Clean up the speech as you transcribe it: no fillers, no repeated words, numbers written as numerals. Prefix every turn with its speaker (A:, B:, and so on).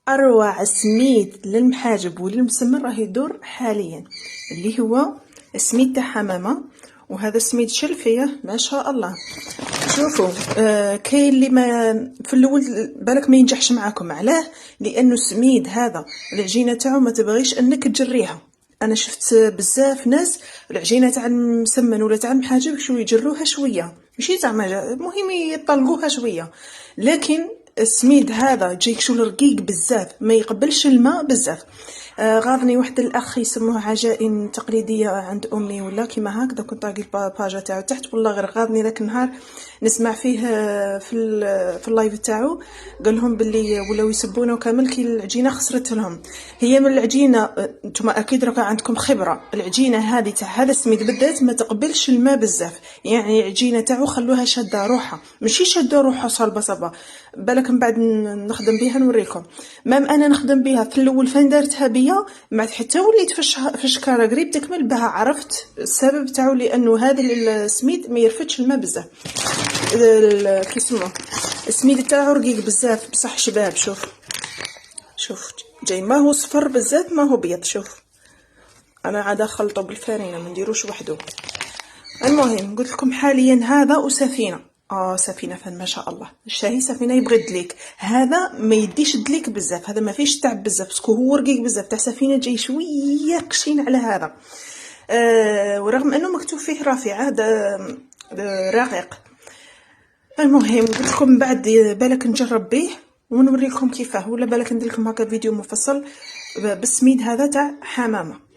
A: اروع سميد للمحاجب وللمسمن راه يدور حاليا، اللي هو سميد تاع حمامه. وهذا سميد شلفيه ما شاء الله. شوفوا، كاين اللي ما في الاول بالك ما ينجحش معاكم. علاه؟ لانه السميد هذا العجينه تاعو ما تبغيش انك تجريها. انا شفت بزاف ناس العجينه تاع المسمن ولا تاع المحاجب شو يجروها شويه، ماشي زعما المهم يطلقوها شويه. لكن السميد هذا يجيك شو رقيق بزاف، ما يقبلش الماء بزاف. غاضني واحد الاخ يسموه عجائن تقليديه عند امي ولا كيما هكذا، كنت طاقي الباجا تاعو تحت. والله غير غاضني ذاك النهار نسمع فيه في اللايف تاعو، قال لهم باللي ولاو يسبونه كامل كي العجينه خسرت لهم. هي من العجينه، نتوما اكيد راك عندكم خبره، العجينه هذه تاع هذا السميد بالذات ما تقبلش الماء بزاف. يعني العجينه تاعو خلوها شاده روحها، ماشي شاده روحها صلبه صلبه. بالك من بعد نخدم بها نوريكم. مام انا نخدم بها في الاول فين دارتها بيا، بعد حتى وليت في الشكاره قريب تكمل بها عرفت السبب تاعو، لانه هذا السميد ما يرفدش الماء بزاف. كيسموه السميد تاعو رقيق بزاف بصح شباب. شوف جاي ما هو صفر بزاف ما هو بيض. شوف انا عاد اخلطه بالفرينه ما نديروش وحده. المهم قلت لكم حاليا هذا وسفينه. سفينه فن ما شاء الله. الشاهي سفينه يبغي الدليك، هذا ما يديش الدليك بزاف، هذا ما فيش تعب بزاف باسكو هو رقيق بزاف. تاع سفينه جاي شويه قشين على هذا. ورغم انه مكتوب فيه رافع هذا رقيق. المهم قلت لكم بعد بالك نجرب به ونوريكم كيفاه، ولا بالك ندير لكم هكا فيديو مفصل بالسميد هذا تاع حمامه.